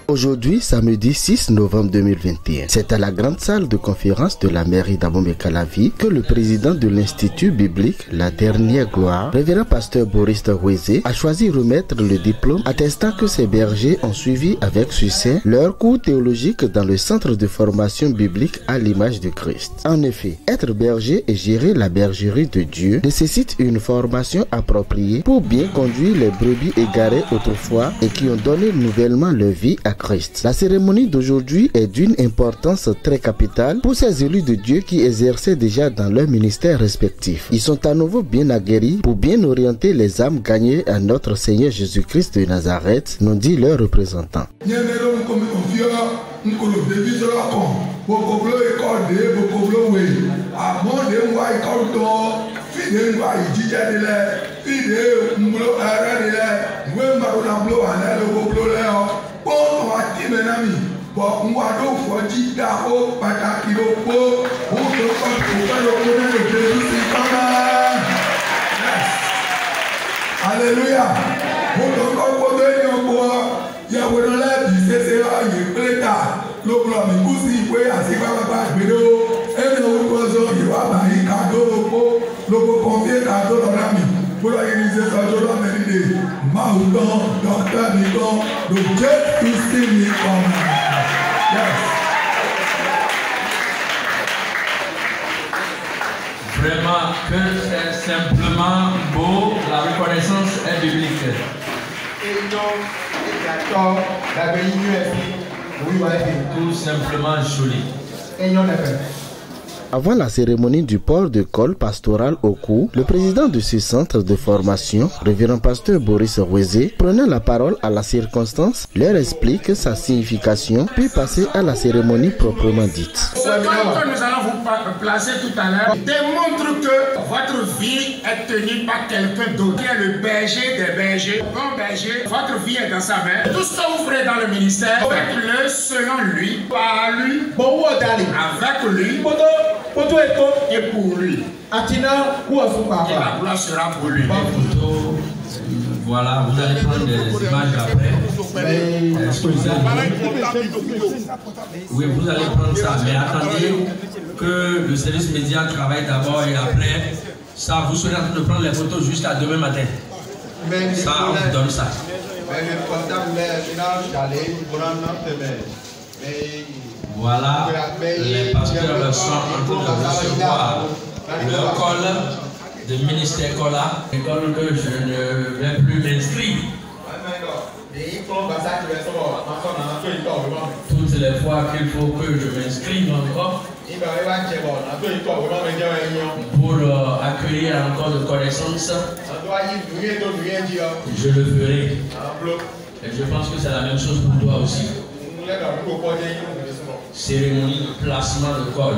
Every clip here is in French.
Aujourd'hui, samedi 6 novembre 2021, c'est à la grande salle de conférence de la mairie d'Abomey-Calavi que le président de l'Institut biblique La Dernière Gloire, révérend pasteur Boris Rouezé, a choisi de remettre le diplôme attestant que ces bergers ont suivi avec succès leur cours théologique dans le centre de formation biblique à l'image de Christ. En effet, être berger et gérer la bergerie de Dieu nécessite une formation appropriée pour bien conduire les brebis égarées autrefois et qui ont donné nouvellement leur vie à Christ. La cérémonie d'aujourd'hui est d'une importance très capitale pour ces élus de Dieu qui exerçaient déjà dans leur ministère respectif. Ils sont à nouveau bien aguerris pour bien orienter les âmes gagnées à notre Seigneur Jésus-Christ de Nazareth, nous dit leur représentant. Alléluia. Vraiment que c'est simplement beau, la reconnaissance est biblique. Tout simplement joli. Avant la cérémonie du port de col pastoral au cou, le président de ce centre de formation, révérend pasteur Boris Rouezé, prenant la parole à la circonstance, leur explique sa signification, puis passer à la cérémonie proprement dite. Ce col que nous allons vous placer tout à l'heure démontre que votre vie est tenue par quelqu'un d'autre, qui est le berger des bergers. Bon berger, votre vie est dans sa main. Tout ce que vous ferez dans le ministère, faites-le selon lui, par lui, avec lui. Et pour lui. Et la gloire sera pour lui. Voilà, vous allez prendre des images après. Oui, vous allez prendre ça. Mais attendez que le service média travaille d'abord et après, ça, vous serez en train de prendre les photos jusqu'à demain matin. Ça, on vous donne ça. Voilà, les pasteurs sont en train de recevoir le col de ministère Cola, école que je ne vais plus m'inscrire. Toutes les fois qu'il faut que je m'inscrive encore pour accueillir encore de connaissances, je le ferai. Et je pense que c'est la même chose pour toi aussi. Cérémonie de placement de col.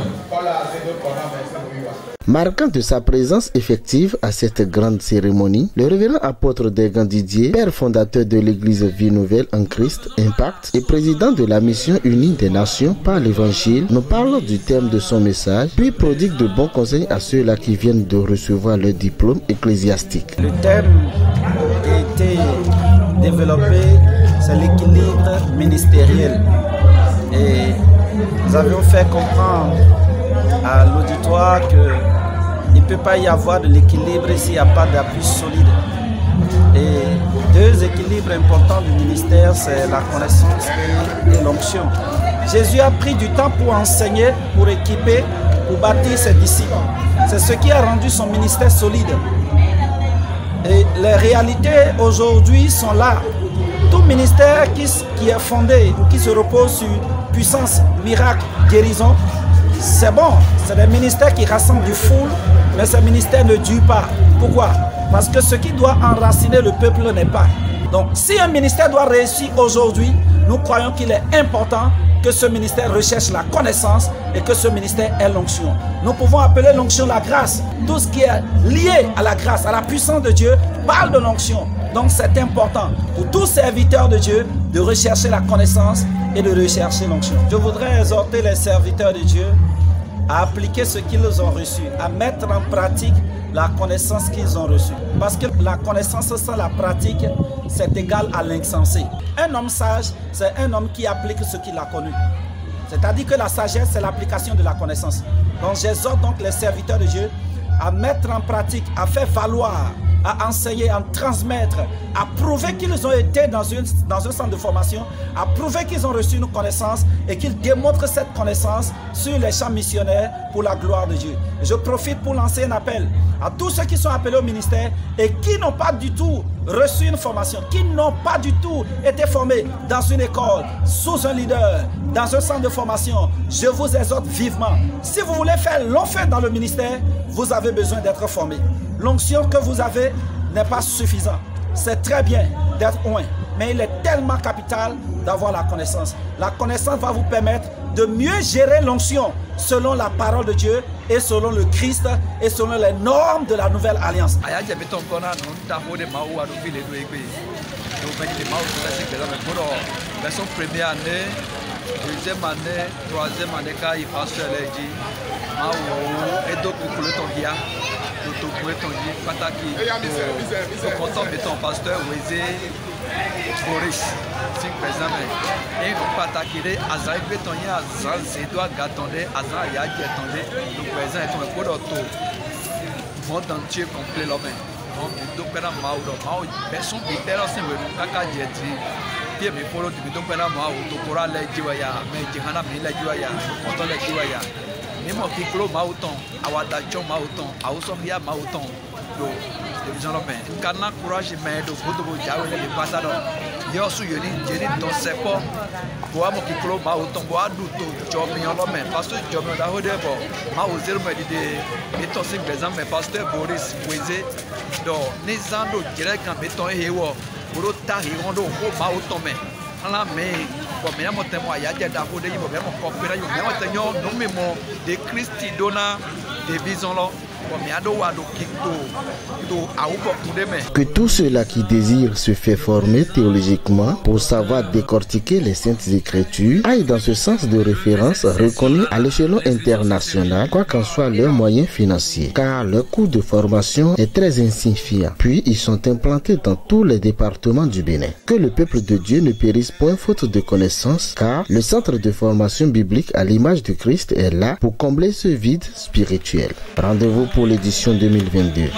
Marquant de sa présence effective à cette grande cérémonie, le révérend apôtre Degan Didier, père fondateur de l'église Vie Nouvelle en Christ, Impact, et président de la mission unie des nations par l'évangile, nous parle du thème de son message, puis prodigue de bons conseils à ceux-là qui viennent de recevoir leur diplôme ecclésiastique. Le thème qui a été développé, c'est l'équilibre ministériel. Et nous avions fait comprendre à l'auditoire qu'il ne peut pas y avoir de l'équilibre s'il n'y a pas d'appui solide. Et deux équilibres importants du ministère, c'est la connaissance et l'onction. Jésus a pris du temps pour enseigner, pour équiper, pour bâtir ses disciples. C'est ce qui a rendu son ministère solide. Et les réalités aujourd'hui sont là. Tout ministère qui est fondé ou qui se repose sur puissance, miracle, guérison, c'est bon. C'est des ministères qui rassemblent du foule, mais ces ministères ne durent pas. Pourquoi? Parce que ce qui doit enraciner le peuple n'est pas. Donc, si un ministère doit réussir aujourd'hui, nous croyons qu'il est important que ce ministère recherche la connaissance et que ce ministère est l'onction. Nous pouvons appeler l'onction la grâce. Tout ce qui est lié à la grâce, à la puissance de Dieu, parle de l'onction. Donc c'est important pour tous serviteurs de Dieu de rechercher la connaissance et de rechercher l'onction. Je voudrais exhorter les serviteurs de Dieu à appliquer ce qu'ils ont reçu, à mettre en pratique la connaissance qu'ils ont reçue. Parce que la connaissance sans la pratique, c'est égal à l'insensé. Un homme sage, c'est un homme qui applique ce qu'il a connu. C'est-à-dire que la sagesse, c'est l'application de la connaissance. Donc j'exhorte donc les serviteurs de Dieu à mettre en pratique, à faire valoir, à enseigner, à transmettre, à prouver qu'ils ont été dans un centre de formation, à prouver qu'ils ont reçu une connaissance et qu'ils démontrent cette connaissance sur les champs missionnaires pour la gloire de Dieu. Je profite pour lancer un appel à tous ceux qui sont appelés au ministère et qui n'ont pas du tout reçu une formation, qui n'ont pas du tout été formés dans une école, sous un leader, dans un centre de formation. Je vous exhorte vivement. Si vous voulez faire long feu dans le ministère, vous avez besoin d'être formé. L'onction que vous avez n'est pas suffisante. C'est très bien d'être oint, mais il est tellement capital d'avoir la connaissance. La connaissance va vous permettre de mieux gérer l'onction selon la parole de Dieu et selon le Christ et selon les normes de la nouvelle alliance. Version première année, deuxième année, troisième année, quand il passe sur les dits, et donc pour le temps bien, pour ton dit, pataki, content de ton pasteur Weze Boris, si présent, et pataki, Azaï Bétonnier, Azal, Zédoua Gatondé, Azal Yaki attendé, le présent est un peu d'auto, monde entier complet l'homme. Donc, personne qui est là, c'est Dia me follow the don't pena ma to kora le jiwaya me jihana me le jiwaya oto le jiwaya ni mo ki klo ma uton awada cho ma uton awso ya ma uton do de bisan lo ben kana courage me do godo bo jawe le pasado yo su yoni jeni don sepo bo amo ki klo ma uton bo adu to jo mi lo men pastor jo me da hode bo ma o zero me de eto sin bezan me pastor Boris Weze do ni zando direct kan beton hewo Que tous ceux-là qui désirent se faire former théologiquement pour savoir décortiquer les Saintes Écritures aillent dans ce sens de référence reconnu à l'échelon international, quoi qu'en soit leurs moyens financiers, car leur coût de formation est très insignifiant. Puis ils sont implantés dans tous les départements du Bénin. Que le peuple de Dieu ne périsse point faute de connaissances, car le centre de formation biblique à l'image de Christ est là pour combler ce vide spirituel. Rendez-vous pour l'édition 2022.